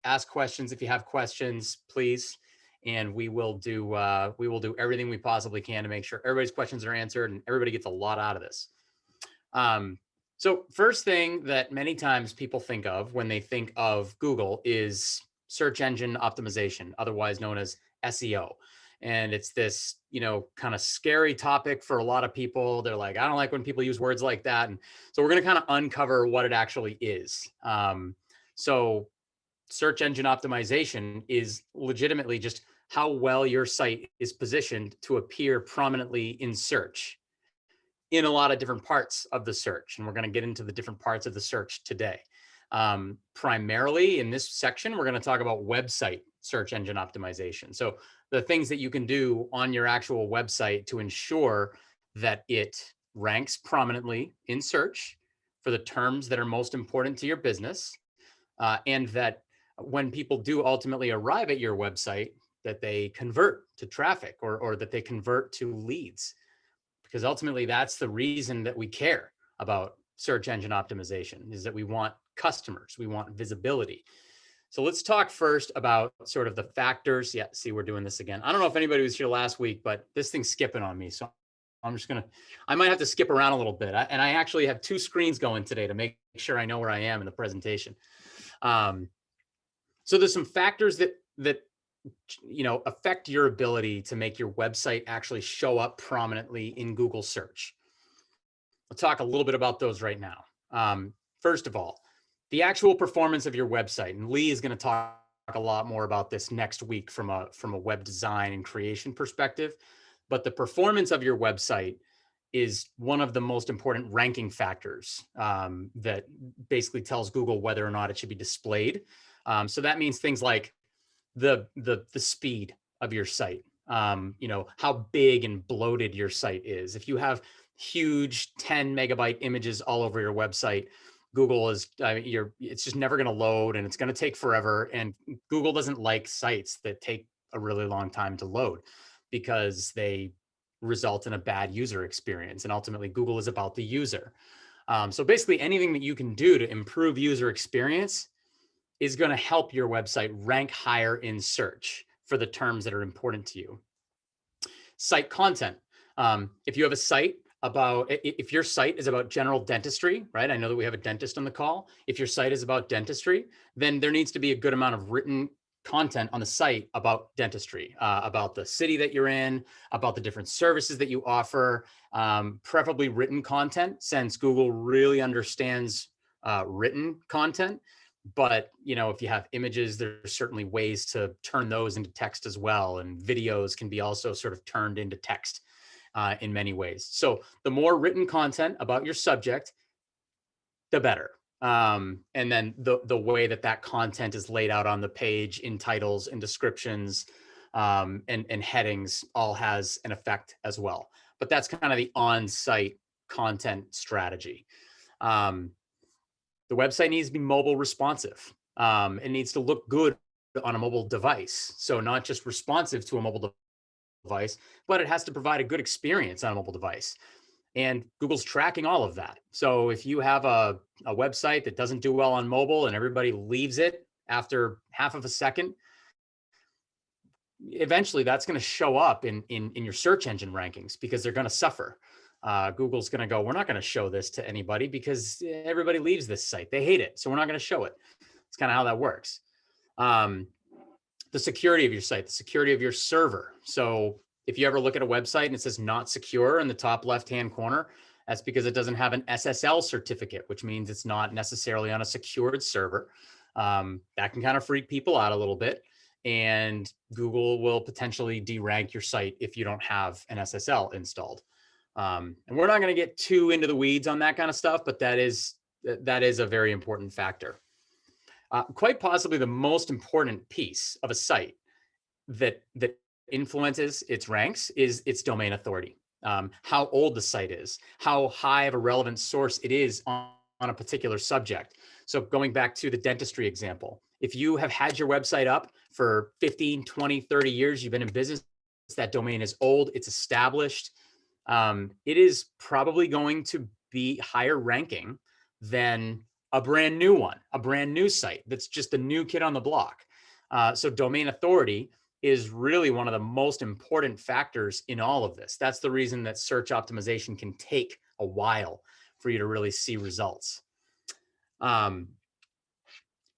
ask questions if you have questions, please. And we will do everything we possibly can to make sure everybody's questions are answered and everybody gets a lot out of this. Um, so first thing that many times people think of when they think of Google is search engine optimization, otherwise known as SEO. And it's this, kind of scary topic for a lot of people. They're like, I don't like when people use words like that. And so we're going to kind of uncover what it actually is. So search engine optimization is legitimately just how well your site is positioned to appear prominently in search in a lot of different parts of the search. And we're going to get into the different parts of the search today. Primarily in this section, we're going to talk about website search engine optimization. So the things that you can do on your actual website to ensure that it ranks prominently in search for the terms that are most important to your business, and that when people do ultimately arrive at your website, that they convert to traffic or that they convert to leads, because ultimately that's the reason that we care about search engine optimization, is that we want customers, we want visibility. So let's talk first about sort of the factors. Yeah, see, we're doing this again. I don't know if anybody was here last week, but this thing's skipping on me. So I might have to skip around a little bit. And I actually have two screens going today to make sure I know where I am in the presentation. So there's some factors that affect your ability to make your website actually show up prominently in Google search. We'll talk a little bit about those right now. First of all, the actual performance of your website, and Lee is going to talk a lot more about this next week from a web design and creation perspective. But the performance of your website is one of the most important ranking factors that basically tells Google whether or not it should be displayed. So that means things like the speed of your site, how big and bloated your site is. If you have huge 10 megabyte images all over your website, Google is, it's just never going to load, and it's going to take forever. And Google doesn't like sites that take a really long time to load because they result in a bad user experience. And ultimately, Google is about the user. So basically, anything that you can do to improve user experience is going to help your website rank higher in search for the terms that are important to you. Site content. If you have a site if your site is about general dentistry, right? I know that we have a dentist on the call. If your site is about dentistry, then there needs to be a good amount of written content on the site about dentistry, about the city that you're in, about the different services that you offer, preferably written content, since Google really understands written content. But if you have images, there's certainly ways to turn those into text as well, and videos can be also sort of turned into text in many ways. So the more written content about your subject, the better. And then the way that content is laid out on the page in titles and descriptions and headings all has an effect as well. But that's kind of the on-site content strategy. The website needs to be mobile responsive. It needs to look good on a mobile device. So not just responsive to a mobile device, but it has to provide a good experience on a mobile device. And Google's tracking all of that. So if you have a website that doesn't do well on mobile and everybody leaves it after half of a second, eventually that's going to show up in your search engine rankings, because they're going to suffer. Google's going to go, we're not going to show this to anybody because everybody leaves this site. They hate it. So we're not going to show it. It's kind of how that works. The security of your site, the security of your server. So if you ever look at a website and it says not secure in the top left-hand corner, that's because it doesn't have an SSL certificate, which means it's not necessarily on a secured server. That can kind of freak people out a little bit. And Google will potentially derank your site if you don't have an SSL installed. And we're not going to get too into the weeds on that kind of stuff, but that is a very important factor. Quite possibly the most important piece of a site that influences its ranks is its domain authority. How old the site is, how high of a relevant source it is on a particular subject. So going back to the dentistry example, if you have had your website up for 15, 20, 30 years, you've been in business, that domain is old, it's established, it is probably going to be higher ranking than a brand new one, a brand new site that's just a new kid on the block. So domain authority is really one of the most important factors in all of this. That's the reason that search optimization can take a while for you to really see results.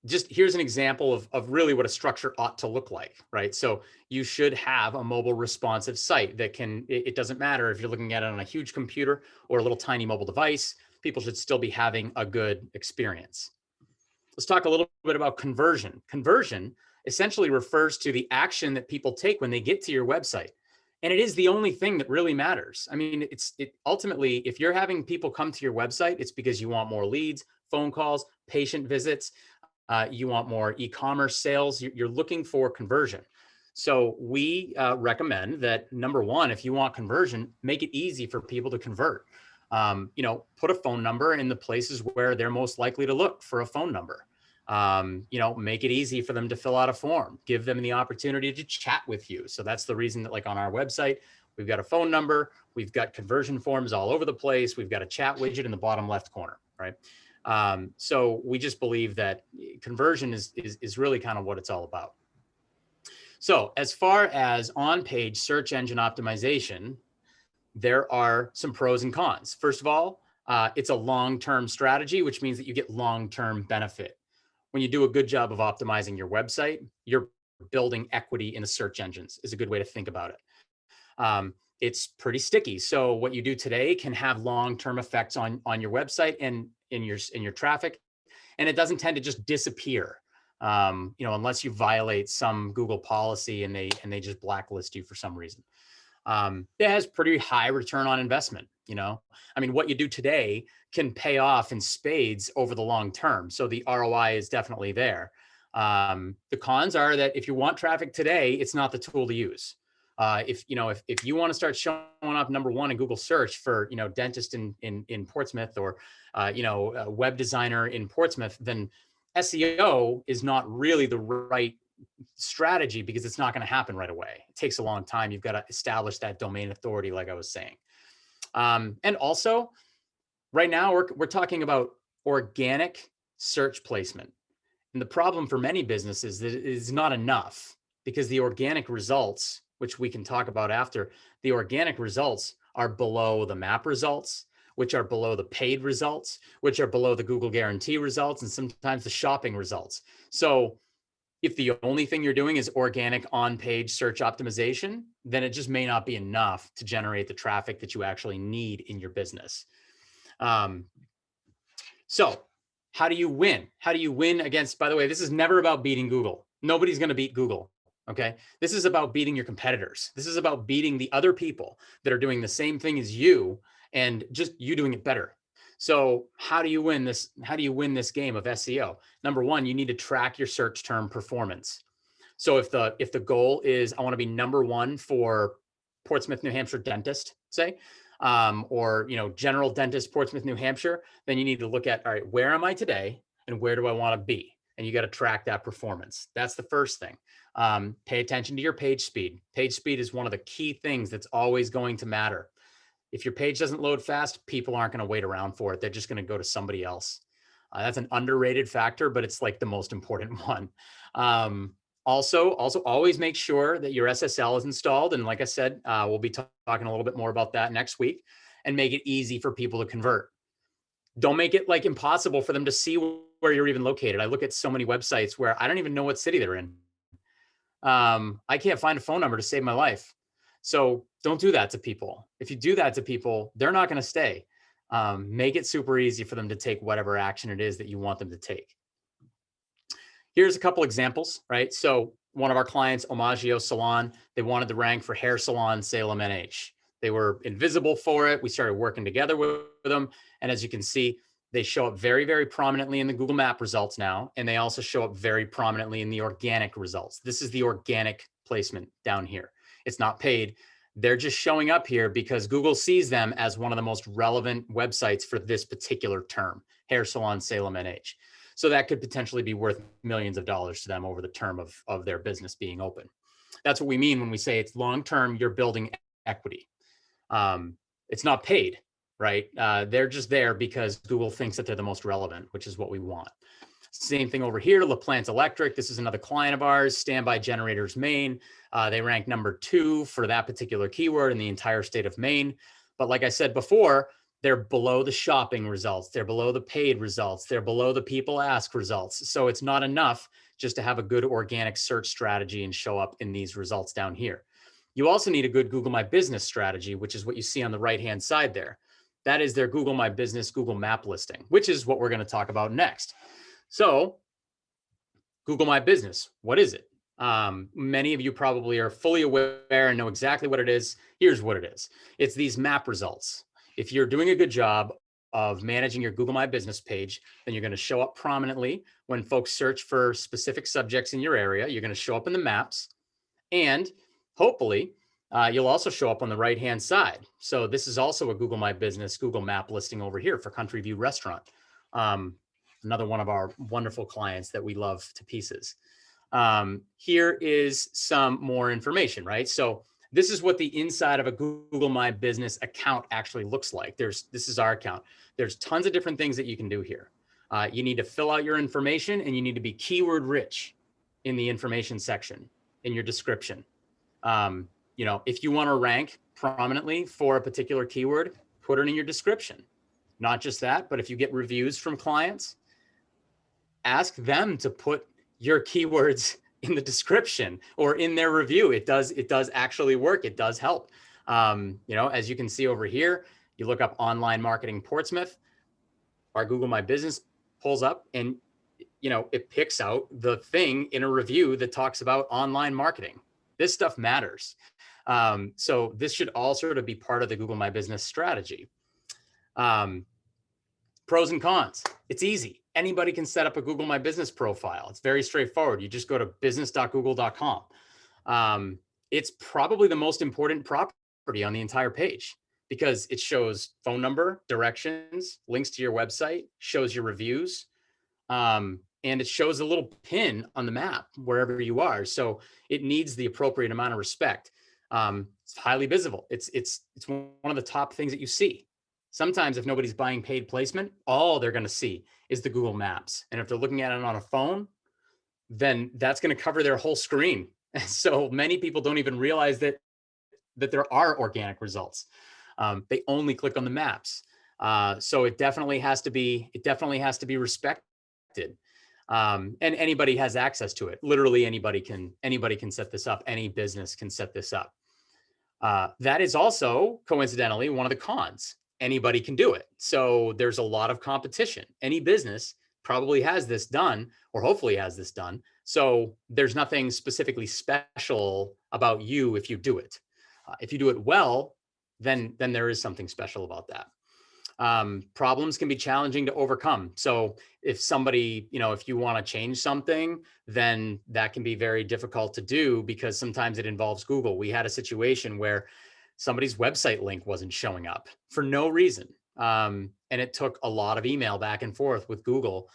Just here's an example of really what a structure ought to look like, right? So you should have a mobile responsive site that can, it doesn't matter if you're looking at it on a huge computer or a little tiny mobile device, people should still be having a good experience. Let's talk a little bit about conversion. Conversion essentially refers to the action that people take when they get to your website. And it is the only thing that really matters. I mean, ultimately, if you're having people come to your website, it's because you want more leads, phone calls, patient visits, you want more e-commerce sales, you're looking for conversion. So we recommend that, number one, if you want conversion, make it easy for people to convert. Put a phone number in the places where they're most likely to look for a phone number. Make it easy for them to fill out a form, give them the opportunity to chat with you. So that's the reason that, like, on our website, we've got a phone number, we've got conversion forms all over the place, we've got a chat widget in the bottom left corner, right? So we just believe that conversion is really kind of what it's all about. So as far as on-page search engine optimization, there are some pros and cons. First of all, it's a long-term strategy, which means that you get long-term benefit. When you do a good job of optimizing your website, you're building equity in the search engines, is a good way to think about it. It's pretty sticky. So what you do today can have long-term effects on your website and in your traffic, and it doesn't tend to just disappear. Unless you violate some Google policy and they just blacklist you for some reason. It has pretty high return on investment. What you do today can pay off in spades over the long term. So the ROI is definitely there. The cons are that if you want traffic today, it's not the tool to use. If you want to start showing up number one in Google search for, dentist in Portsmouth, or, a web designer in Portsmouth, then SEO is not really the right strategy, because it's not going to happen right away. It takes a long time. You've got to establish that domain authority, like I was saying. And also, right now, we're talking about organic search placement. And the problem for many businesses is that it is not enough, because the organic results, which we can talk about after, the organic results are below the map results, which are below the paid results, which are below the Google guarantee results, and sometimes the shopping results. So if the only thing you're doing is organic on-page search optimization, then it just may not be enough to generate the traffic that you actually need in your business. So how do you win? How do you win against, by the way, this is never about beating Google. Nobody's going to beat Google. Okay. This is about beating your competitors. This is about beating the other people that are doing the same thing as you, and just you doing it better. So how do you win this? How do you win this game of SEO? Number one, you need to track your search term performance. So if the goal is, I want to be number one for Portsmouth, New Hampshire dentist, say, or general dentist, Portsmouth, New Hampshire, then you need to look at, all right, where am I today and where do I want to be? And you got to track that performance. That's the first thing. Pay attention to your page speed. Page speed is one of the key things that's always going to matter. If your page doesn't load fast, people aren't going to wait around for it. They're just going to go to somebody else. That's an underrated factor, but it's like the most important one. Also always make sure that your SSL is installed. And like I said, we'll be talking a little bit more about that next week, and make it easy for people to convert. Don't make it like impossible for them to see where you're even located. I look at so many websites where I don't even know what city they're in. I can't find a phone number to save my life. So don't do that to people. If you do that to people, they're not going to stay. Make it super easy for them to take whatever action it is that you want them to take. Here's a couple examples, right? So one of our clients, Omaggio Salon, they wanted to rank for hair salon Salem, NH. They were invisible for it. We started working together with them. And as you can see, they show up very, very prominently in the Google Map results now. And they also show up very prominently in the organic results. This is the organic placement down here. It's not paid. They're just showing up here because Google sees them as one of the most relevant websites for this particular term, hair salon Salem, NH. So that could potentially be worth millions of dollars to them over the term of their business being open. That's what we mean when we say it's long-term, you're building equity. It's not paid. right? They're just there because Google thinks that they're the most relevant, which is what we want. Same thing over here, LaPlante Electric. This is another client of ours, Standby Generators Maine. They rank #2 for that particular keyword in the entire state of Maine. But like I said before, they're below the shopping results. They're below the paid results. They're below the people ask results. So it's not enough just to have a good organic search strategy and show up in these results down here. You also need a good Google My Business strategy, which is what you see on the right-hand side there. That is their Google My Business Google Map listing, which is what we're going to talk about next. So Google My Business, what is it? Many of you probably are fully aware and know exactly what it is. Here's what it is. It's these map results. If you're doing a good job of managing your Google My Business page, then you're going to show up prominently when folks search for specific subjects in your area. You're going to show up in the maps, and hopefully you'll also show up on the right-hand side. So this is also a Google My Business Google Map listing over here for Country View Restaurant. Another one of our wonderful clients that we love to pieces. Here is some more information, right? So this is what the inside of a Google My Business account actually looks like. This is our account. There's tons of different things that you can do here. You need to fill out your information, and you need to be keyword rich in the information section in your description. If you want to rank prominently for a particular keyword, put it in your description. Not just that, but if you get reviews from clients, ask them to put your keywords in the description or in their review. It does actually work. It does help. As you can see over here, you look up online marketing Portsmouth, our Google My Business pulls up, and it picks out the thing in a review that talks about online marketing. This stuff matters. So this should all sort of be part of the Google My Business strategy. Pros and cons. It's easy. Anybody can set up a Google My Business profile. It's very straightforward. You just go to business.google.com. It's probably the most important property on the entire page because it shows phone number, directions, links to your website, shows your reviews, and it shows a little pin on the map wherever you are. So it needs the appropriate amount of respect. It's highly visible. It's one of the top things that you see. Sometimes if nobody's buying paid placement, all they're going to see is the Google Maps. And if they're looking at it on a phone, then that's going to cover their whole screen. So many people don't even realize that there are organic results. They only click on the maps. So it definitely has to be respected. And anybody has access to it. Literally anybody can set this up. Any business can set this up. That is also coincidentally one of the cons. Anybody can do it. So there's a lot of competition. Any business probably has this done, or hopefully has this done. So there's nothing specifically special about you if you do it. If you do it well, then there is something special about that. Problems can be challenging to overcome. So if somebody, if you want to change something, then that can be very difficult to do because sometimes it involves Google. We had a situation where somebody's website link wasn't showing up for no reason. And it took a lot of email back and forth with Google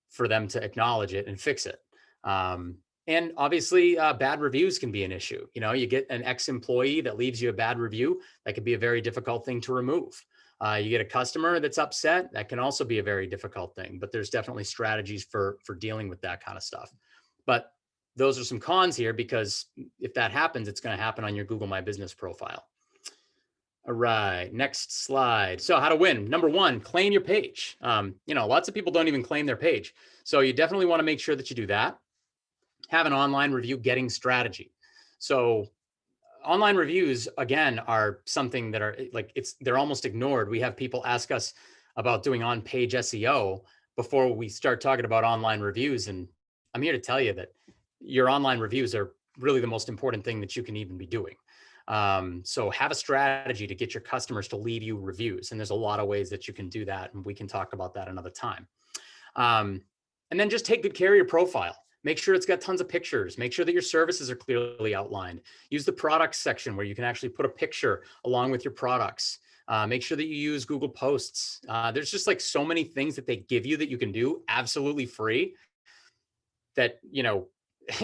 for them to acknowledge it and fix it. And obviously bad reviews can be an issue. You get an ex-employee that leaves you a bad review. That could be a very difficult thing to remove. You get a customer that's upset. That can also be a very difficult thing, but there's definitely strategies for dealing with that kind of stuff. But those are some cons here because if that happens, it's going to happen on your Google My Business profile. All right, next slide. So how to win. Number one, claim your page. Lots of people don't even claim their page. So you definitely want to make sure that you do that. Have an online review getting strategy. So online reviews, again, are something that are they're almost ignored. We have people ask us about doing on-page SEO before we start talking about online reviews. And I'm here to tell you that your online reviews are really the most important thing that you can even be doing. So have a strategy to get your customers to leave you reviews. And there's a lot of ways that you can do that. And we can talk about that another time. And then just take good care of your profile. Make sure it's got tons of pictures. Make sure that your services are clearly outlined. Use the products section where you can actually put a picture along with your products. Make sure that you use Google Posts. There's just so many things that they give you that you can do absolutely free that,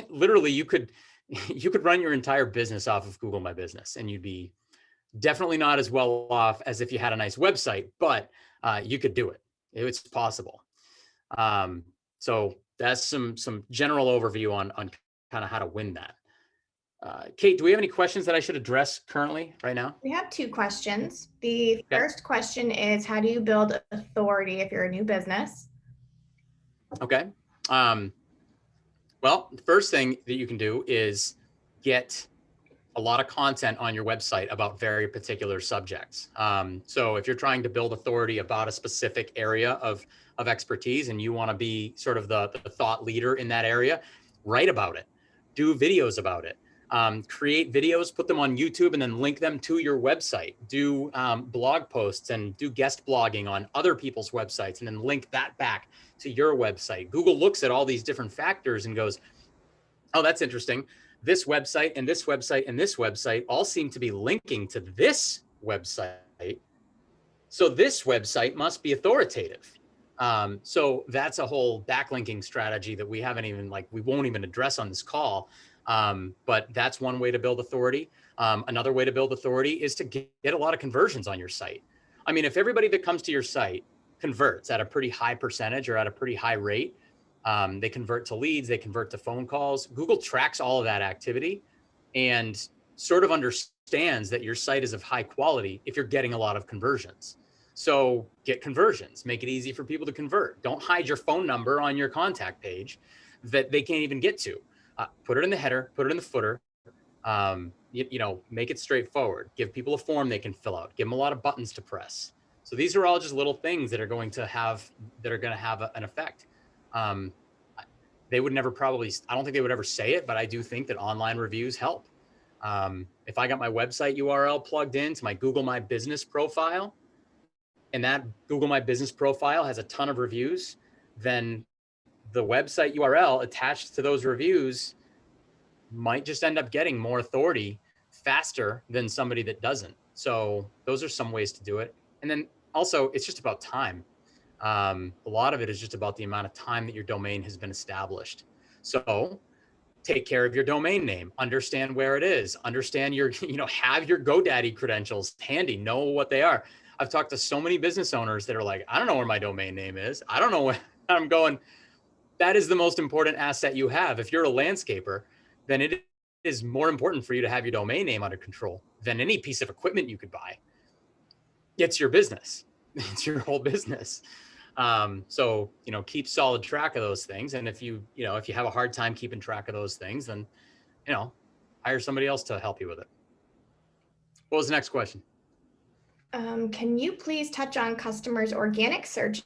literally you could run your entire business off of Google My Business and you'd be Definitely not as well off as if you had a nice website, but you could do it. It's possible. So that's some general overview on kind of how to win that. Kate, do we have any questions that I should address currently right now? We have two questions. The Okay. first question is, how do you build authority if you're a new business? Okay. Well, the first thing that you can do is get a lot of content on your website about very particular subjects. So if you're trying to build authority about a specific area of expertise and you want to be sort of the thought leader in that area, write about it, do videos about it, create videos, put them on YouTube, and then link them to your website. Do blog posts and do guest blogging on other people's websites, and then link that back to your website. Google looks at all these different factors and goes, oh, that's interesting. This website and this website and this website all seem to be linking to this website. So this website must be authoritative. So that's a whole backlinking strategy that we haven't even we won't even address on this call. But that's one way to build authority. Another way to build authority is to get a lot of conversions on your site. I mean, if everybody that comes to your site converts at a pretty high percentage or at a pretty high rate, they convert to leads, they convert to phone calls. Google tracks all of that activity and sort of understands that your site is of high quality if you're getting a lot of conversions. So get conversions, make it easy for people to convert. Don't hide your phone number on your contact page that they can't even get to. Put it in the header, put it in the footer, make it straightforward. Give people a form they can fill out, give them a lot of buttons to press. So these are all just little things that are going to have an effect. They would never I don't think they would ever say it, but I do think that online reviews help. If I got my website URL plugged into my Google My Business profile, and that Google My Business profile has a ton of reviews, then the website URL attached to those reviews might just end up getting more authority faster than somebody that doesn't. So those are some ways to do it. And then also, it's just about time. A lot of it is just about the amount of time that your domain has been established. So take care of your domain name, understand where it is, understand your, have your GoDaddy credentials handy, know what they are. I've talked to so many business owners that are like, I don't know where my domain name is. I don't know where I'm going. That is the most important asset you have. If you're a landscaper, then it is more important for you to have your domain name under control than any piece of equipment you could buy. It's your business. It's your whole business. So, keep solid track of those things. And if you have a hard time keeping track of those things, then, hire somebody else to help you with it. What was the next question? Can you please touch on customers' organic searching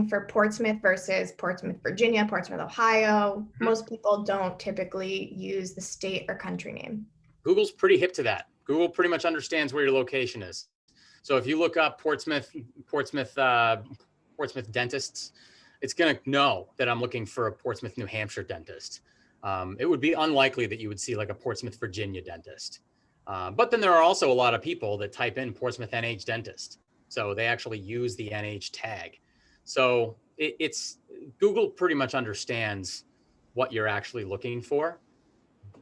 for Portsmouth versus Portsmouth, Virginia, Portsmouth, Ohio? Mm-hmm. Most people don't typically use the state or country name. Google's pretty hip to that. Google pretty much understands where your location is. So if you look up Portsmouth dentists, it's going to know that I'm looking for a Portsmouth, New Hampshire dentist. It would be unlikely that you would see like a Portsmouth, Virginia dentist. But then there are also a lot of people that type in Portsmouth NH dentist. So they actually use the NH tag. So it's Google pretty much understands what you're actually looking for.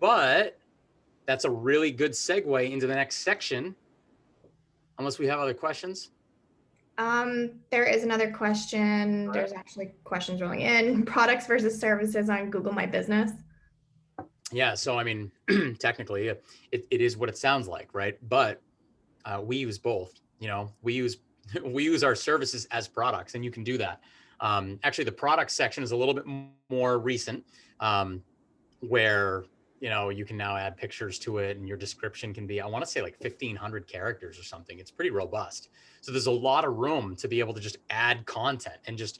But that's a really good segue into the next section, unless we have other questions. There is another question. Right. There's actually questions rolling in. Products versus services on Google My Business. Yeah. So, I mean, technically it is what it sounds like, right? But we use both, we use our services as products, and you can do that. Actually, the product section is a little bit more recent, where, you can now add pictures to it, and your description can be, I want to say like 1,500 characters or something. It's pretty robust. So there's a lot of room to be able to just add content and just,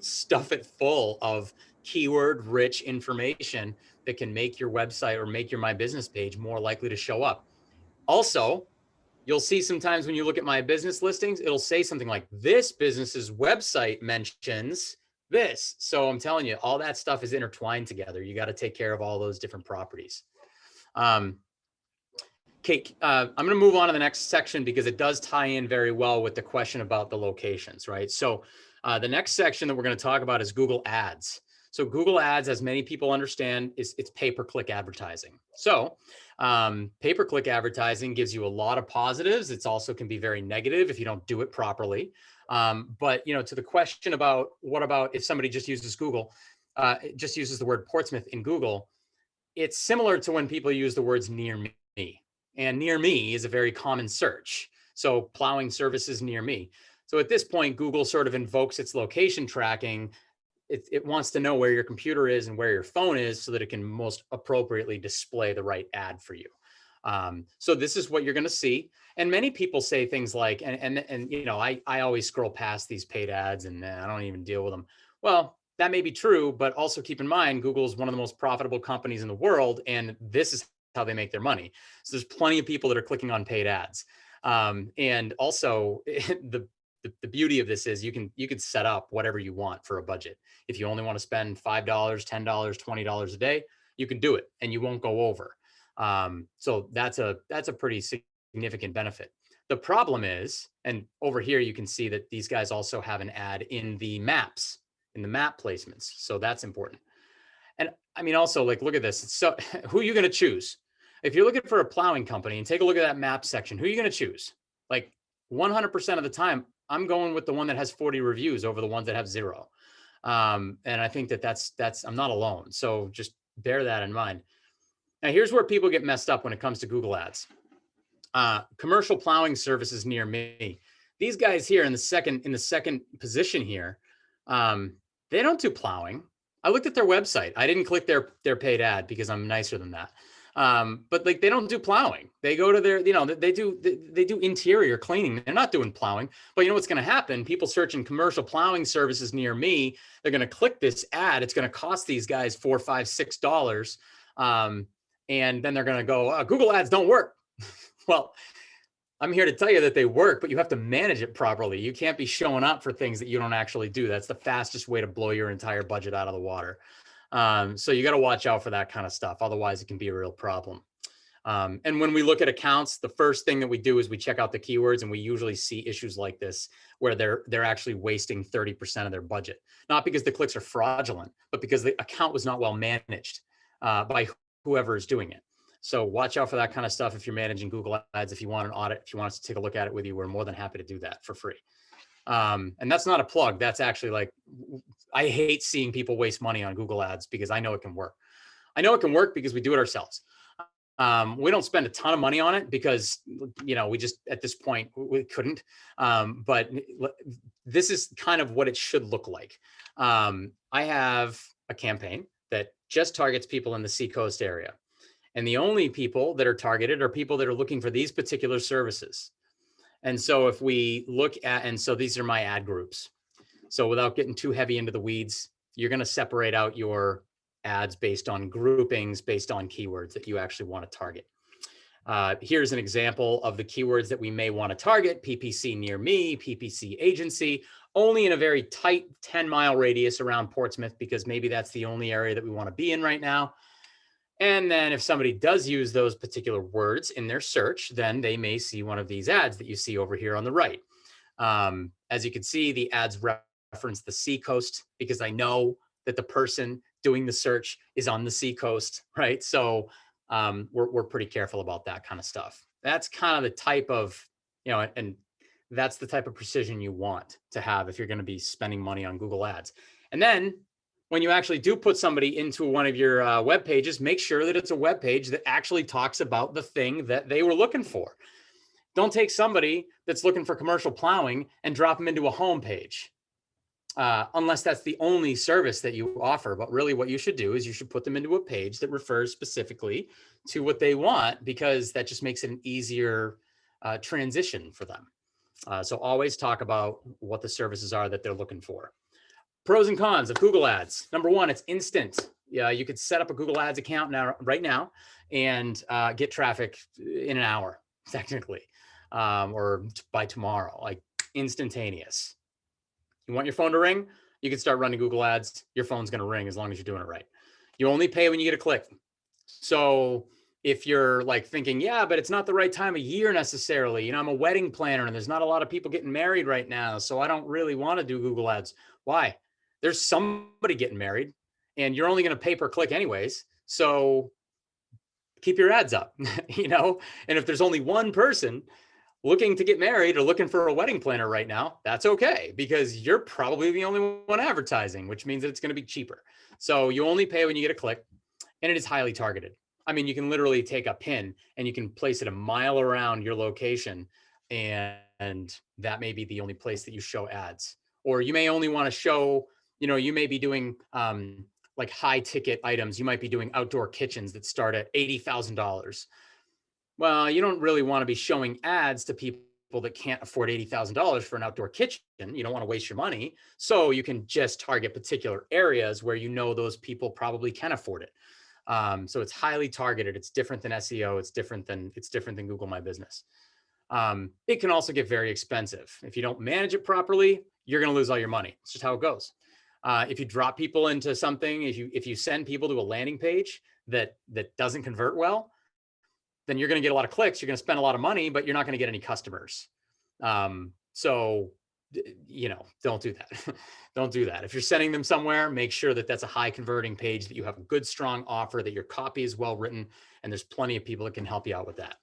stuff it full of keyword rich information that can make your website or make your My Business page more likely to show up. Also, you'll see sometimes when you look at My Business listings, it'll say something like, this business's website mentions this. So I'm telling you, all that stuff is intertwined together. You got to take care of all those different properties. Kate, I'm going to move on to the next section because it does tie in very well with the question about the locations, right? So the next section that we're going to talk about is Google Ads. So Google Ads, as many people understand, it's pay-per-click advertising. So pay-per-click advertising gives you a lot of positives. It's also can be very negative if you don't do it properly. But to the question about what about if somebody just uses Google, just uses the word Portsmouth in Google, it's similar to when people use the words near me. And near me is a very common search. So plowing services near me. So at this point, Google sort of invokes its location tracking. It wants to know where your computer is and where your phone is so that it can most appropriately display the right ad for you. So this is what you're going to see. And many people say things like, I always scroll past these paid ads and I don't even deal with them. Well, that may be true, but also keep in mind, Google is one of the most profitable companies in the world, and this is how they make their money. So there's plenty of people that are clicking on paid ads. And also the beauty of this is you can set up whatever you want for a budget. If you only want to spend $5, $10, $20 a day, you can do it and you won't go over. So that's a pretty significant benefit. The problem is, and over here you can see that these guys also have an ad in the maps, in the map placements. So that's important. And I mean, also like, look at this. So who are you going to choose? If you're looking for a plowing company and take a look at that map section, who are you going to choose? Like 100% of the time, I'm going with the one that has 40 reviews over the ones that have 0. And I think that's, I'm not alone. So just bear that in mind. Now, here's where people get messed up when it comes to Google Ads. Commercial plowing services near me. These guys here in the second position here, they don't do plowing. I looked at their website. I didn't click their paid ad because I'm nicer than that. But like they don't do plowing. They go to their, they do interior cleaning. They're not doing plowing. But you know what's going to happen? People searching commercial plowing services near me, they're going to click this ad. It's going to cost these guys $4, $5, $6. And then they're going to go, Google Ads don't work. Well, I'm here to tell you that they work, but you have to manage it properly. You can't be showing up for things that you don't actually do. That's the fastest way to blow your entire budget out of the water. So you got to watch out for that kind of stuff. Otherwise, it can be a real problem. And when we look at accounts, the first thing that we do is we check out the keywords, and we usually see issues like this where they're actually wasting 30% of their budget, not because the clicks are fraudulent, but because the account was not well managed by whoever is doing it. So watch out for that kind of stuff. If you're managing Google Ads, if you want an audit, if you want us to take a look at it with you, we're more than happy to do that for free. And that's not a plug. That's actually like, I hate seeing people waste money on Google Ads because I know it can work. I know it can work because we do it ourselves. We don't spend a ton of money on it because, we just, at this point, we couldn't. But this is kind of what it should look like. I have a campaign that just targets people in the Seacoast area. And the only people that are targeted are people that are looking for these particular services. And so if we look at, and so these are my ad groups. So without getting too heavy into the weeds, you're going to separate out your ads based on groupings, based on keywords that you actually want to target. Here's an example of the keywords that we may want to target: PPC near me, PPC agency, only in a very tight 10-mile radius around Portsmouth, because maybe that's the only area that we want to be in right now. And then if somebody does use those particular words in their search, then they may see one of these ads that you see over here on the right. As you can see, the ads reference the Seacoast because I know that the person doing the search is on the Seacoast, right? So we're pretty careful about that kind of stuff. That's kind of the type of, and that's the type of precision you want to have if you're going to be spending money on Google Ads. And then when you actually do put somebody into one of your web pages, make sure that it's a web page that actually talks about the thing that they were looking for. Don't take somebody that's looking for commercial plowing and drop them into a home page, unless that's the only service that you offer. But really what you should do is you should put them into a page that refers specifically to what they want, because that just makes it an easier transition for them. So always talk about what the services are that they're looking for. Pros and cons of Google Ads. Number one, it's instant. Yeah, you could set up a Google Ads account right now and get traffic in an hour, technically, or by tomorrow, like instantaneous. You want your phone to ring? You can start running Google Ads. Your phone's going to ring as long as you're doing it right. You only pay when you get a click. So if you're like thinking, yeah, but it's not the right time of year necessarily. I'm a wedding planner and there's not a lot of people getting married right now, so I don't really want to do Google Ads. Why? There's somebody getting married, and you're only going to pay per click anyways. So keep your ads up, you know, and if there's only one person looking to get married or looking for a wedding planner right now, that's okay, because you're probably the only one advertising, which means that it's going to be cheaper. So you only pay when you get a click, and it is highly targeted. I mean, you can literally take a pin and you can place it a mile around your location, and that may be the only place that you show ads. Or you may only want to show, you know, you may be doing like high ticket items. You might be doing outdoor kitchens that start at $80,000. Well, you don't really want to be showing ads to people that can't afford $80,000 for an outdoor kitchen. You don't want to waste your money. So you can just target particular areas where you know those people probably can afford it. So it's highly targeted. It's different than SEO. It's different than Google My Business. It can also get very expensive. If you don't manage it properly, you're going to lose all your money. It's just how it goes. If you drop people into something, if you send people to a landing page that doesn't convert well, then you're going to get a lot of clicks. You're going to spend a lot of money, but you're not going to get any customers. So, you know, don't do that. Don't do that. If you're sending them somewhere, make sure that that's a high converting page, that you have a good, strong offer, that your copy is well written, and there's plenty of people that can help you out with that.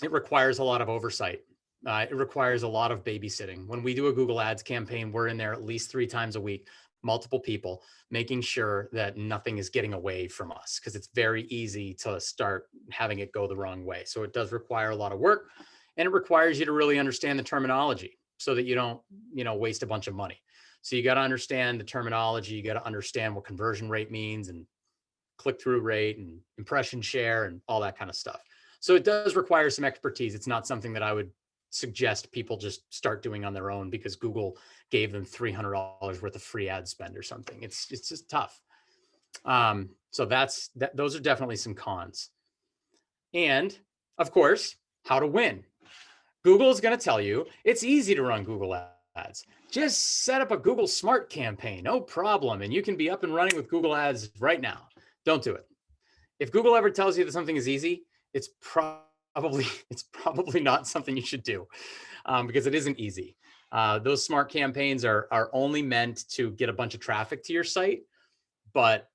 It requires a lot of oversight. It requires a lot of babysitting. When we do a Google Ads campaign, we're in there at least 3 times a week, multiple people, making sure that nothing is getting away from us, because it's very easy to start having it go the wrong way. So it does require a lot of work, and it requires you to really understand the terminology so that you don't, you know, waste a bunch of money. So you got to understand the terminology. You got to understand what conversion rate means, and click-through rate, and impression share, and all that kind of stuff. So it does require some expertise. It's not something that I would suggest people just start doing on their own because Google gave them $300 worth of free ad spend or something. It's just tough. So those are definitely some cons. And of course, how to win. Google is going to tell you it's easy to run Google Ads. Just set up a Google Smart campaign, no problem. And you can be up and running with Google Ads right now. Don't do it. If Google ever tells you that something is easy, it's probably not something you should do, because it isn't easy. Those smart campaigns are only meant to get a bunch of traffic to your site, but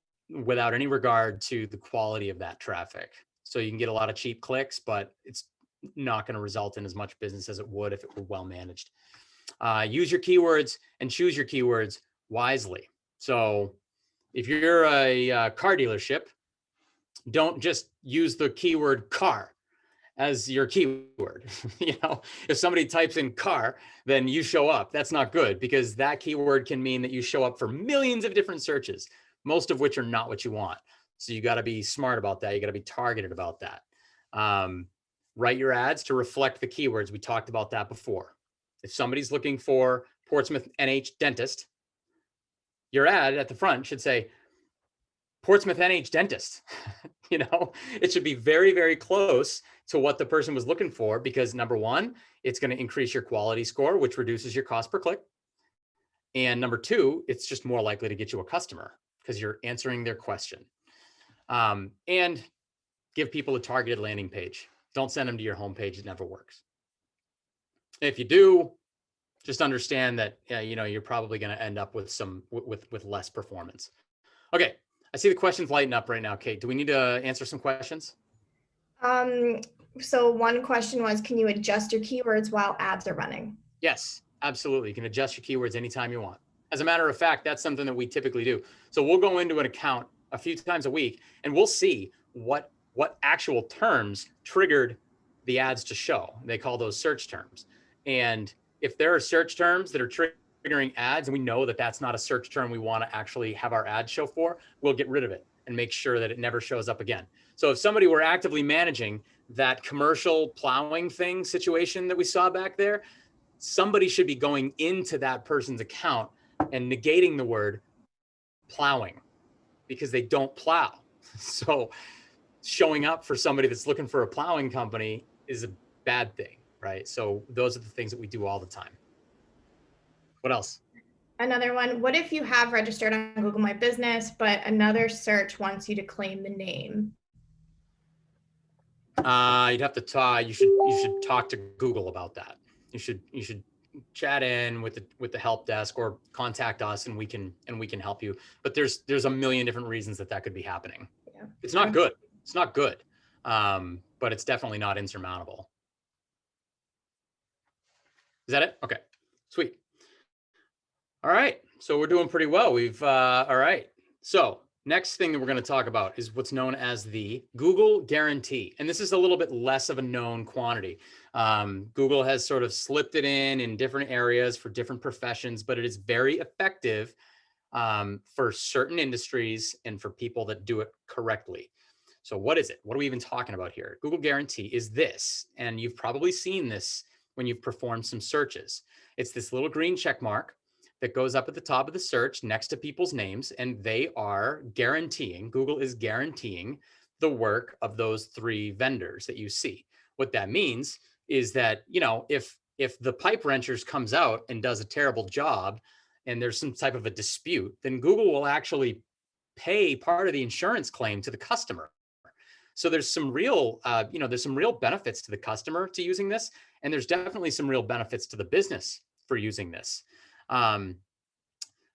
without any regard to the quality of that traffic. So you can get a lot of cheap clicks, but it's not going to result in as much business as it would if it were well managed. Use your keywords and choose your keywords wisely. So if you're a car dealership, don't just use the keyword car as your keyword. You know, if somebody types in car, then you show up. That's not good, because that keyword can mean that you show up for millions of different searches, most of which are not what you want. So you got to be smart about that. You got to be targeted about that. Write your ads to reflect the keywords. We talked about that before. If somebody's looking for Portsmouth NH dentist, your ad at the front should say Portsmouth NH dentist. You know, it should be very, very close to what the person was looking for, because number one, it's going to increase your quality score, which reduces your cost per click. And number two, it's just more likely to get you a customer because you're answering their question. And give people a targeted landing page. Don't send them to your homepage. It never works. If you do, just understand that, you know, you're probably going to end up with with less performance. Okay. I see the questions lighting up right now. Kate, do we need to answer some questions? So one question was, can you adjust your keywords while ads are running? Yes, absolutely. You can adjust your keywords anytime you want. As a matter of fact, that's something that we typically do. So we'll go into an account a few times a week, and we'll see what actual terms triggered the ads to show. They call those search terms. And if there are search terms that are triggering ads, and we know that that's not a search term we want to actually have our ad show for, we'll get rid of it and make sure that it never shows up again. So if somebody were actively managing that commercial plowing thing situation that we saw back there, somebody should be going into that person's account and negating the word plowing, because they don't plow. So showing up for somebody that's looking for a plowing company is a bad thing, right? So those are the things that we do all the time. What else? Another one, what if you have registered on Google My Business, but another search wants you to claim the name? You'd have to talk, you should talk to Google about that. You should chat in with the help desk or contact us and we can help you. But there's a million different reasons that could be happening. Yeah. It's not good. It's not good. But it's definitely not insurmountable. Is that it? Okay, sweet. All right, so we're doing pretty well. All right. So next thing that we're going to talk about is what's known as the Google Guarantee. And this is a little bit less of a known quantity. Google has sort of slipped it in different areas for different professions, but it is very effective for certain industries and for people that do it correctly. So what is it? What are we even talking about here? Google Guarantee is this, and you've probably seen this when you've performed some searches. It's this little green check mark that goes up at the top of the search next to people's names, and they are guaranteeing, Google is guaranteeing the work of those 3 vendors that you see. What that means is that, if the pipe wrenchers comes out and does a terrible job and there's some type of a dispute, then Google will actually pay part of the insurance claim to the customer. So there's some real, there's some real benefits to the customer to using this, and there's definitely some real benefits to the business for using this.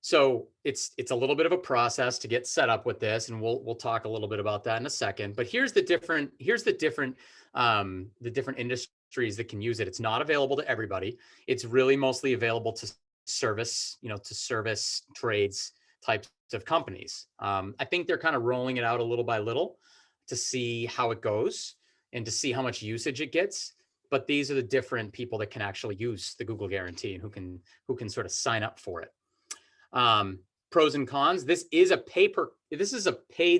So it's a little bit of a process to get set up with this, and we'll talk a little bit about that in a second. But here's the different industries that can use it. It's not available to everybody. It's really mostly available to service trades types of companies. I think they're kind of rolling it out a little by little to see how it goes and to see how much usage it gets. But these are the different people that can actually use the Google Guarantee and who can sort of sign up for it. Pros and cons. This is a paid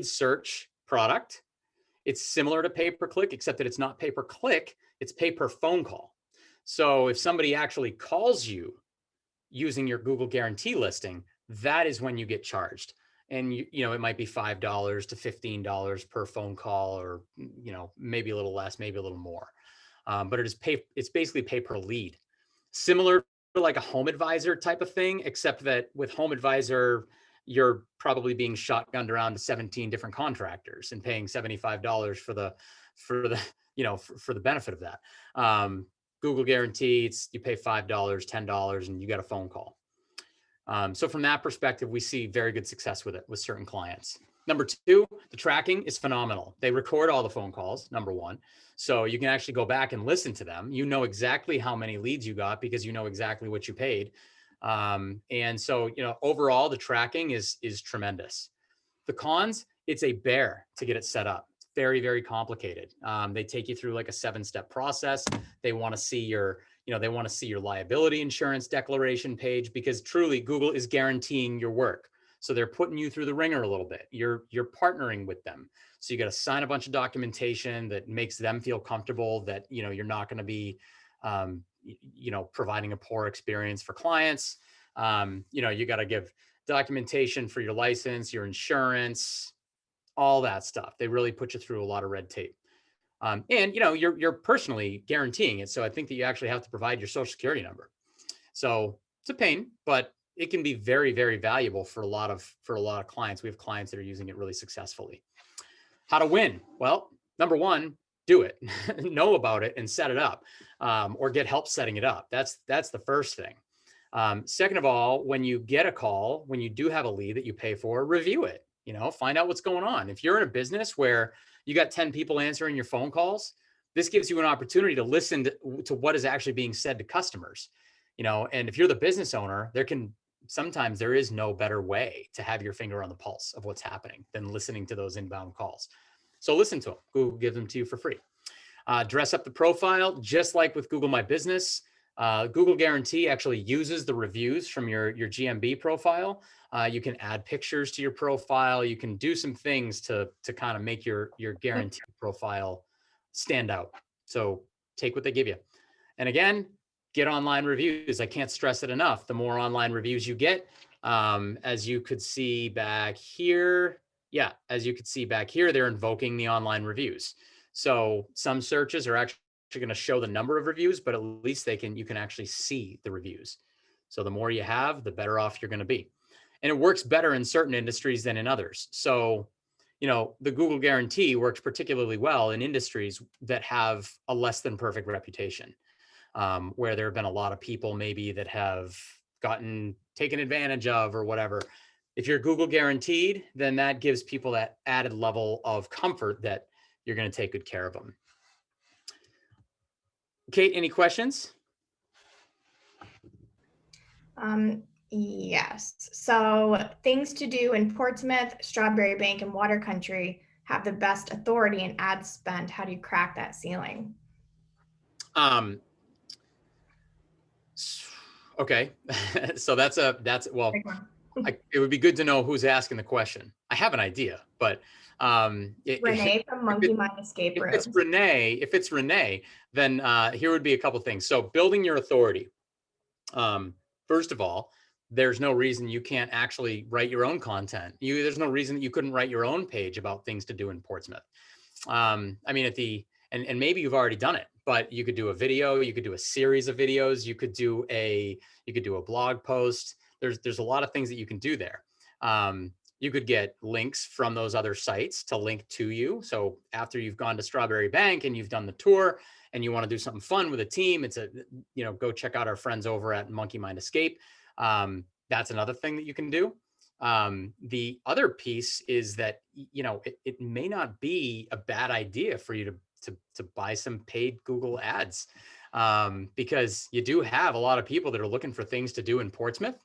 search product. It's similar to pay-per-click, except that it's not pay-per-click, it's pay per phone call. So if somebody actually calls you using your Google Guarantee listing, that is when you get charged. And it might be $5 to $15 per phone call, or maybe a little less, maybe a little more. But it's basically pay per lead, similar to like a Home Advisor type of thing, except that with Home Advisor, you're probably being shotgunned around to 17 different contractors and paying $75 for the benefit of that. Google Guarantee, you pay $5, $10, and you get a phone call. So from that perspective, we see very good success with it with certain clients. Number 2, the tracking is phenomenal. They record all the phone calls, number 1. So you can actually go back and listen to them. You know exactly how many leads you got because you know exactly what you paid. And so, overall, the tracking is tremendous. The cons, it's a bear to get it set up. It's very, very complicated. They take you through like a 7-step process. They want to see your liability insurance declaration page, because truly Google is guaranteeing your work. So they're putting you through the ringer a little bit. You're partnering with them. So you got to sign a bunch of documentation that makes them feel comfortable that, you're not going to be, providing a poor experience for clients. You got to give documentation for your license, your insurance, all that stuff. They really put you through a lot of red tape. And you're personally guaranteeing it. So I think that you actually have to provide your social security number. So it's a pain, but it can be very, very valuable for a lot of clients. We have clients that are using it really successfully. How to win? Well, number 1, do it, know about it and set it up, or get help setting it up. That's the first thing. Second of all, when you get a call, when you do have a lead that you pay for, review it, find out what's going on. If you're in a business where you got 10 people answering your phone calls, this gives you an opportunity to listen to what is actually being said to customers, and if you're the business owner, sometimes there is no better way to have your finger on the pulse of what's happening than listening to those inbound calls. So listen to them. Google gives them to you for free. Dress up the profile, just like with Google My Business. Google Guarantee actually uses the reviews from your GMB profile. You can add pictures to your profile. You can do some things to kind of make your guarantee profile stand out. So take what they give you. And again, get online reviews. I can't stress it enough. The more online reviews you get, as you could see back here, they're invoking the online reviews. So some searches are actually going to show the number of reviews, but at least you can actually see the reviews. So the more you have, the better off you're going to be. And it works better in certain industries than in others. So, the Google Guarantee works particularly well in industries that have a less than perfect reputation. where there have been a lot of people maybe that have gotten taken advantage of or whatever. If you're Google guaranteed, then that gives people that added level of comfort that you're going to take good care of them. Kate, any questions? Yes. So things to do in Portsmouth, Strawberry Bank, and Water Country have the best authority in ad spend. How do you crack that ceiling? Okay. So that's well, Big one. it would be good to know who's asking the question. I have an idea, but Renee from Monkey Mind Escape if it's Rooms. Renee, then here would be a couple things. So building your authority. First of all, there's no reason you can't actually write your own content. There's no reason that you couldn't write your own page about things to do in Portsmouth. I mean, and maybe you've already done it, but you could do a video, you could do a series of videos, you could do a blog post. There's a lot of things that you can do there. You could get links from those other sites to link to you. So after you've gone to Strawberry Bank and you've done the tour and you want to do something fun with a team, go check out our friends over at Monkey Mind Escape. That's another thing that you can do. The other piece is that, it may not be a bad idea for you to buy some paid Google ads, because you do have a lot of people that are looking for things to do in Portsmouth.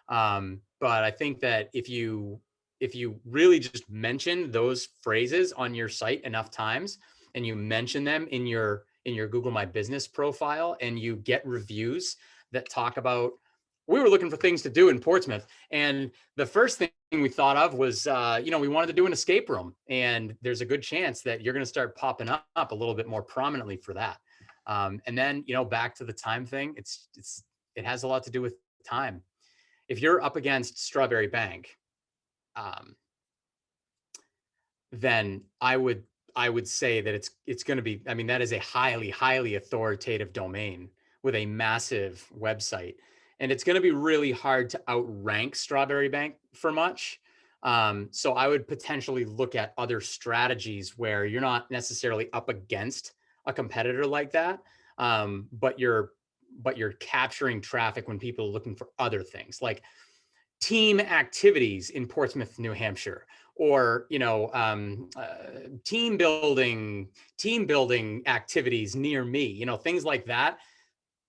But I think that if you really just mention those phrases on your site enough times and you mention them in your Google My Business profile and you get reviews that talk about, we were looking for things to do in Portsmouth. And the first thing we thought of was, we wanted to do an escape room. And there's a good chance that you're going to start popping up a little bit more prominently for that. And then, back to the time thing, it has a lot to do with time. If you're up against Strawberry Bank, then I would say that it's going to be, I mean, that is a highly, highly authoritative domain with a massive website. And it's going to be really hard to outrank Strawberry Bank for much. So I would potentially look at other strategies where you're not necessarily up against a competitor like that, but you're capturing traffic when people are looking for other things like team activities in Portsmouth, New Hampshire, or team building activities near me, things like that.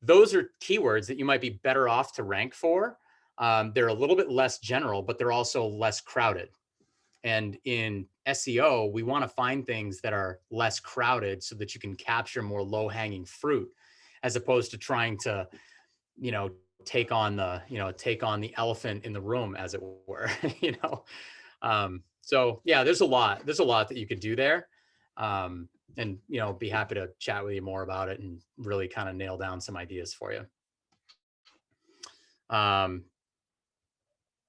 Those are keywords that you might be better off to rank for. They're a little bit less general, but they're also less crowded. And in SEO, we want to find things that are less crowded so that you can capture more low-hanging fruit, as opposed to trying to, take on the elephant in the room, as it were. So yeah, there's a lot that you could do there. And be happy to chat with you more about it and really kind of nail down some ideas for you.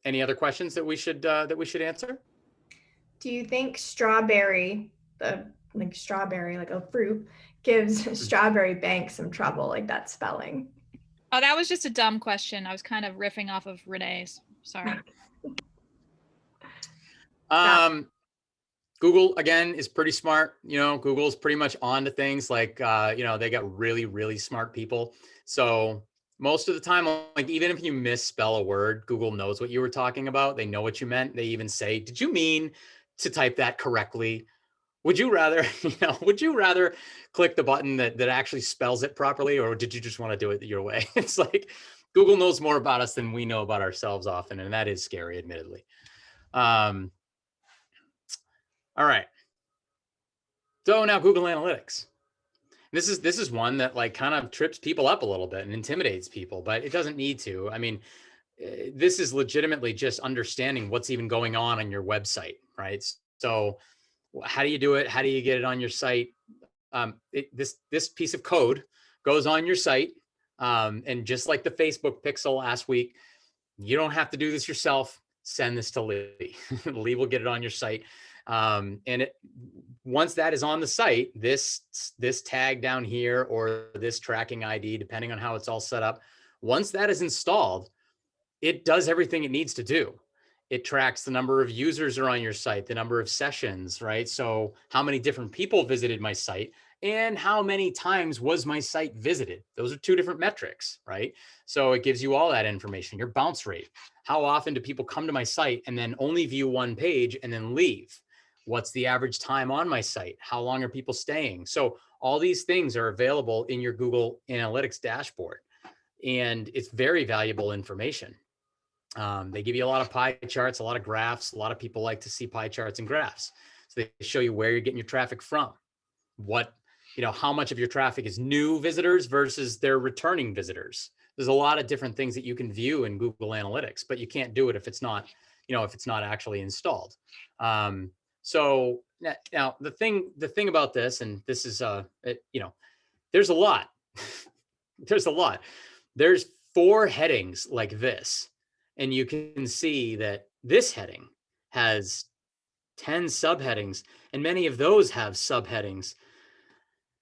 Any other questions that we should answer? Do you think strawberry, strawberry, like a fruit, gives Strawberry Bank some trouble, like that spelling? Oh, that was just a dumb question. I was kind of riffing off of Renee's. Sorry. Google, again, is pretty smart. Google's pretty much on to things like, they got really, really smart people. So most of the time, like, even if you misspell a word, Google knows what you were talking about. They know what you meant. They even say, did you mean to type that correctly? Would you rather click the button that actually spells it properly, or did you just want to do it your way? It's like Google knows more about us than we know about ourselves often, and that is scary, admittedly. All right. So now Google Analytics. This is one that like kind of trips people up a little bit and intimidates people, but it doesn't need to. I mean, this is legitimately just understanding what's even going on your website, right? So how do you do it? How do you get it on your site? This piece of code goes on your site. And just like the Facebook pixel last week, you don't have to do this yourself. Send this to Lee. Lee will get it on your site. And once that is on the site, this tag down here or this tracking ID, depending on how it's all set up, once that is installed, it does everything it needs to do. It tracks the number of users are on your site, the number of sessions, right? So how many different people visited my site and how many times was my site visited? Those are two different metrics, right? So it gives you all that information, your bounce rate. How often do people come to my site and then only view one page and then leave? What's the average time on my site? How long are people staying? So all these things are available in your Google Analytics dashboard, and it's very valuable information. They give you a lot of pie charts, a lot of graphs. A lot of people like to see pie charts and graphs. So they show you where you're getting your traffic from, how much of your traffic is new visitors versus their returning visitors. There's a lot of different things that you can view in Google Analytics, but you can't do it if it's not actually installed. So now the thing about this, and this is, there's a lot. There's 4 headings like this. And you can see that this heading has 10 subheadings, and many of those have subheadings.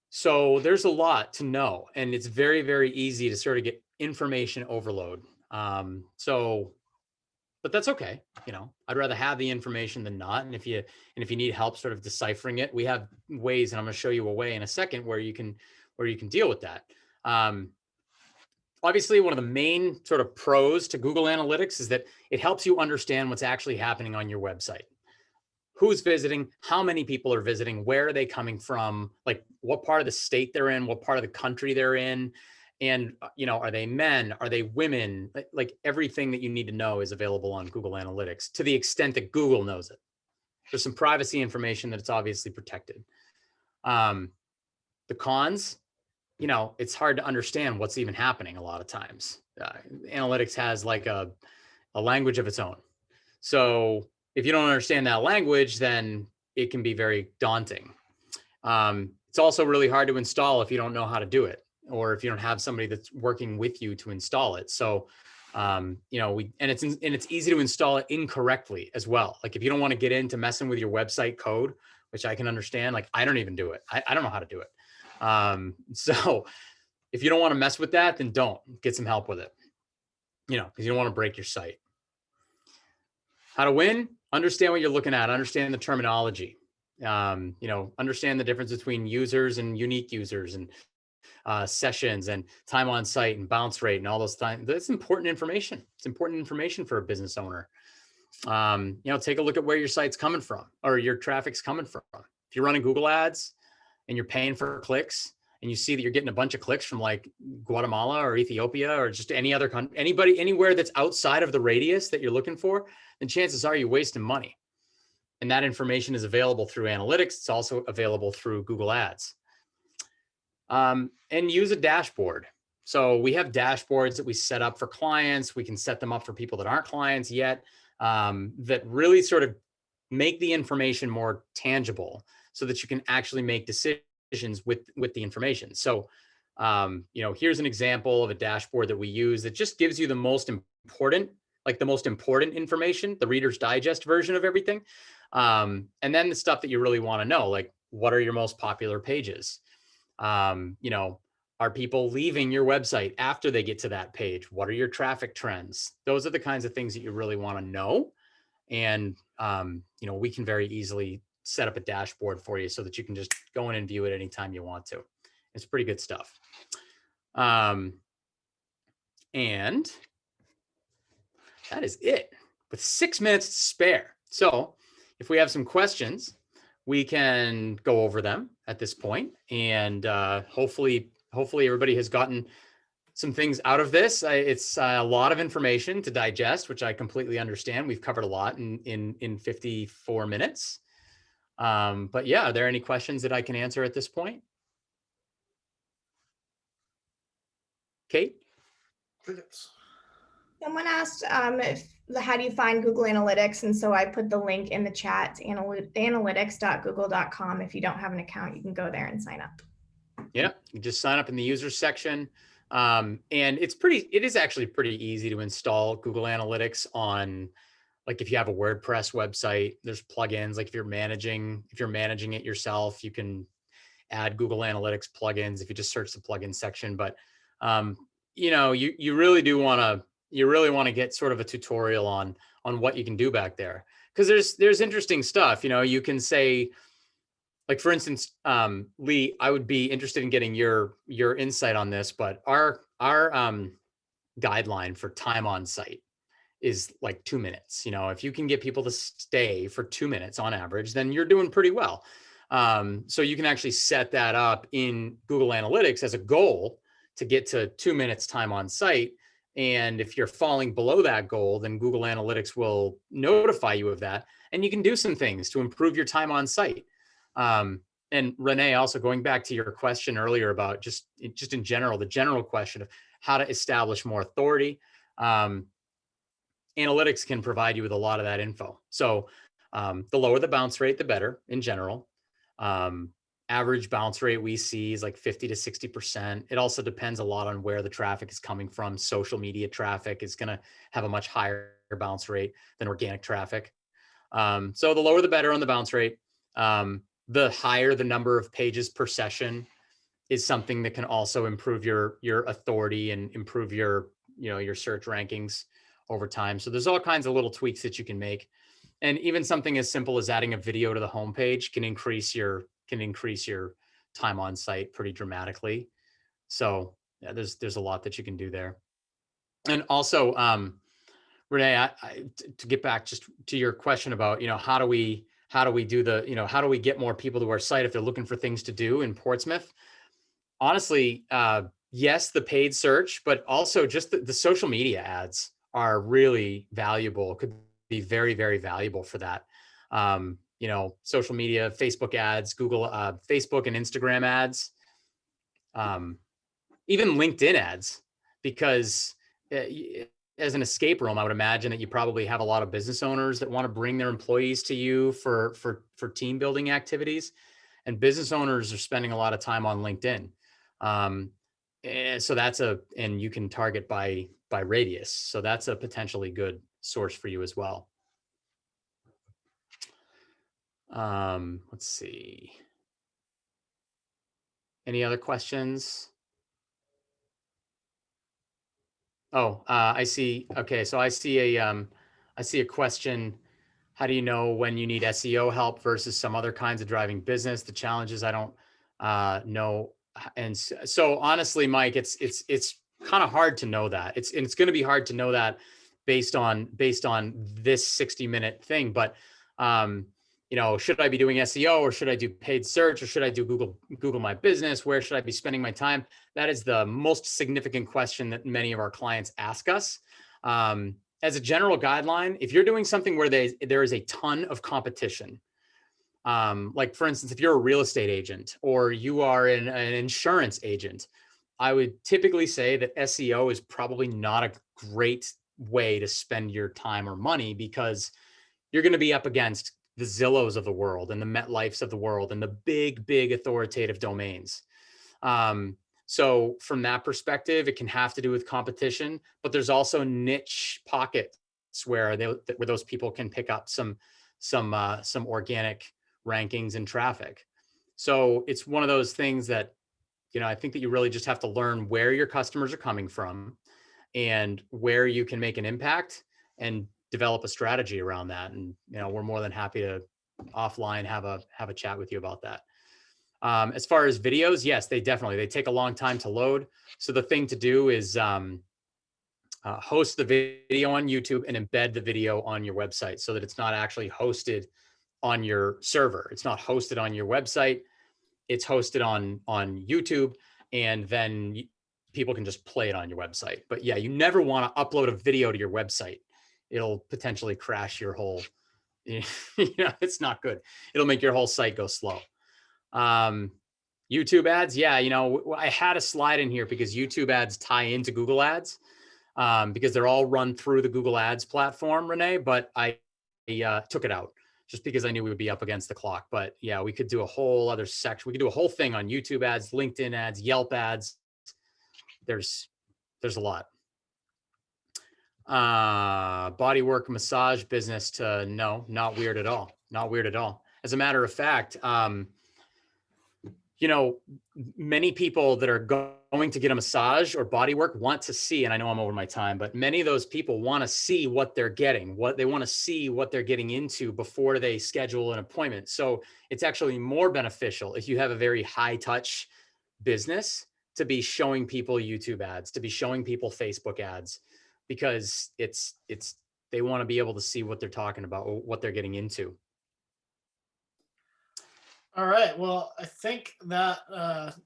So there's a lot to know, and it's very, very easy to sort of get information overload. But that's okay. I'd rather have the information than not. And if you need help sort of deciphering it, we have ways, and I'm going to show you a way in a second where you can deal with that. Obviously, one of the main sort of pros to Google Analytics is that it helps you understand what's actually happening on your website. Who's visiting, how many people are visiting, where are they coming from, like what part of the state they're in, what part of the country they're in, and, are they men, are they women? Like everything that you need to know is available on Google Analytics to the extent that Google knows it. There's some privacy information that it's obviously protected. The cons, it's hard to understand what's even happening a lot of times. Analytics has like a language of its own. So if you don't understand that language, then it can be very daunting. It's also really hard to install if you don't know how to do it, or if you don't have somebody that's working with you to install it. So, it's easy to install it incorrectly as well. Like if you don't want to get into messing with your website code, which I can understand, like I don't even do it. I don't know how to do it. So if you don't want to mess with that, then don't get some help with it, because you don't want to break your site. How to win, understand what you're looking at, understand the terminology, understand the difference between users and unique users and sessions and time on site and bounce rate and all those things. That's important information. It's important information for a business owner. Take a look at where your site's coming from or your traffic's coming from. If you're running Google ads and you're paying for clicks and you see that you're getting a bunch of clicks from like Guatemala or Ethiopia or just any other country, anywhere that's outside of the radius that you're looking for, then chances are you're wasting money. And that information is available through analytics. It's also available through Google Ads. And use a dashboard. So we have dashboards that we set up for clients. We can set them up for people that aren't clients yet, that really sort of make the information more tangible so that you can actually make decisions with the information. So, here's an example of a dashboard that we use that just gives you the most important information, the Reader's Digest version of everything. And then the stuff that you really want to know, like what are your most popular pages? Are people leaving your website after they get to that page? What are your traffic trends? Those are the kinds of things that you really want to know. And, we can very easily set up a dashboard for you so that you can just go in and view it anytime you want to. It's pretty good stuff. And that is it with 6 minutes to spare. So if we have some questions, we can go over them at this point. And hopefully everybody has gotten some things out of this. It's a lot of information to digest, which I completely understand. We've covered a lot in 54 minutes. But yeah, are there any questions that I can answer at this point? Kate? Someone asked how do you find Google Analytics? And so I put the link in the chat, analytics.google.com. If you don't have an account, you can go there and sign up. Yeah, you just sign up in the users section. And it is actually pretty easy to install Google Analytics on, like if you have a WordPress website, there's plugins. Like if you're managing it yourself, you can add Google Analytics plugins if you just search the plugin section. But you really do want to you really want to get sort of a tutorial on what you can do back there. Because there's interesting stuff. You know, you can say, like for instance, Lee, I would be interested in getting your insight on this, but our guideline for time on site is like 2 minutes. You know, if you can get people to stay for 2 minutes on average, then you're doing pretty well. So you can actually set that up in Google Analytics as a goal to get to 2 minutes time on site. And if you're falling below that goal, then Google Analytics will notify you of that. And you can do some things to improve your time on site. And Renee, also going back to your question earlier about just in general, the general question of how to establish more authority. Analytics can provide you with a lot of that info. So the lower the bounce rate, the better in general. Average bounce rate we see is like 50 to 60%. It also depends a lot on where the traffic is coming from. Social media traffic is going to have a much higher bounce rate than organic traffic. So the lower the better on the bounce rate. The higher the number of pages per session is something that can also improve your authority and improve your search rankings over time. So there's all kinds of little tweaks that you can make. And even something as simple as adding a video to the homepage can increase your time on site pretty dramatically. So yeah, there's a lot that you can do there. And also, Renee, to get back just to your question about, how do we do how do we get more people to our site if they're looking for things to do in Portsmouth? Honestly, yes, the paid search, but also just the social media ads are really valuable. Could be very, very valuable for that. Social media, Facebook ads, Google, Facebook and Instagram ads, even LinkedIn ads, because as an escape room, I would imagine that you probably have a lot of business owners that want to bring their employees to you for team building activities, and business owners are spending a lot of time on LinkedIn. And so and you can target by radius. So that's a potentially good source for you as well. Let's see. Any other questions? Oh, I see. Okay. So I see a question. How do you know when you need SEO help versus some other kinds of driving business? The challenges I don't know. And so honestly, Mike, it's kind of hard to know that. It's going to be hard to know that based on this 60-minute thing. But should I be doing SEO, or should I do paid search, or should I do Google My Business? Where should I be spending my time? That is the most significant question that many of our clients ask us. As a general guideline, if you're doing something where there is a ton of competition, like for instance, if you're a real estate agent or you are an insurance agent, I would typically say that SEO is probably not a great way to spend your time or money, because you're going to be up against the Zillows of the world and the MetLifes of the world and the big authoritative domains. So from that perspective, it can have to do with competition, but there's also niche pockets where those people can pick up some organic rankings and traffic. So it's one of those things that, I think that you really just have to learn where your customers are coming from and where you can make an impact and develop a strategy around that. And, we're more than happy to offline have a chat with you about that. As far as videos, yes, they take a long time to load. So the thing to do is host the video on YouTube and embed the video on your website so that it's not actually hosted on your server. It's not hosted on your website. It's hosted on YouTube, and then people can just play it on your website. But yeah, you never want to upload a video to your website. It'll potentially crash your whole, it's not good. It'll make your whole site go slow. YouTube ads. Yeah. I had a slide in here because YouTube ads tie into Google ads, because they're all run through the Google ads platform, Renee, but I took it out just because I knew we would be up against the clock. But yeah, we could do a whole other section. We could do a whole thing on YouTube ads, LinkedIn ads, Yelp ads. There's a lot. Bodywork massage business no, not weird at all. Not weird at all. As a matter of fact, you know, many people that are going to get a massage or body work want to see, and I know I'm over my time, but many of those people want to see what they're getting, what they want to see, what they're getting into before they schedule an appointment. So it's actually more beneficial if you have a very high touch business to be showing people YouTube ads, to be showing people Facebook ads, because they want to be able to see what they're talking about, or what they're getting into. All right. Well, I think that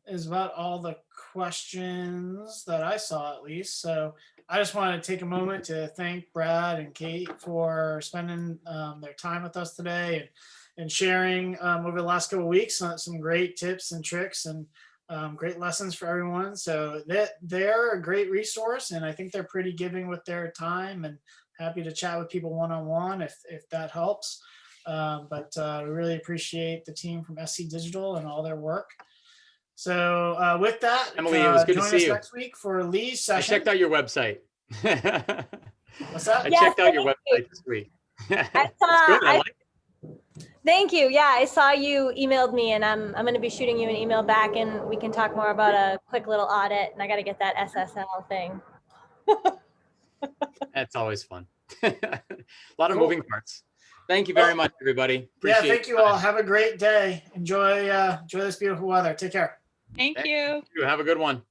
is about all the questions that I saw, at least. So I just wanted to take a moment to thank Brad and Kate for spending their time with us today and sharing over the last couple of weeks some great tips and tricks and great lessons for everyone. So they're a great resource, and I think they're pretty giving with their time, and happy to chat with people one-on-one if that helps. But we really appreciate the team from SC Digital and all their work. So with that, Emily, it was good to join see us you. next week for Lee's I session. checked out your website. What's that? I Yes, checked out your thank website this week. I It's saw, good. I I, like it. thank you. Yeah, I saw you emailed me, and I'm going to be shooting you an email back, and we can talk more about a quick little audit. And I got to get that SSL thing. That's always fun. A lot of Cool. moving parts. Thank you very much, everybody. Yeah, Appreciate thank you your all. time. Have a great day. Enjoy this beautiful weather. Take care. Thank Thank you. Have a good one.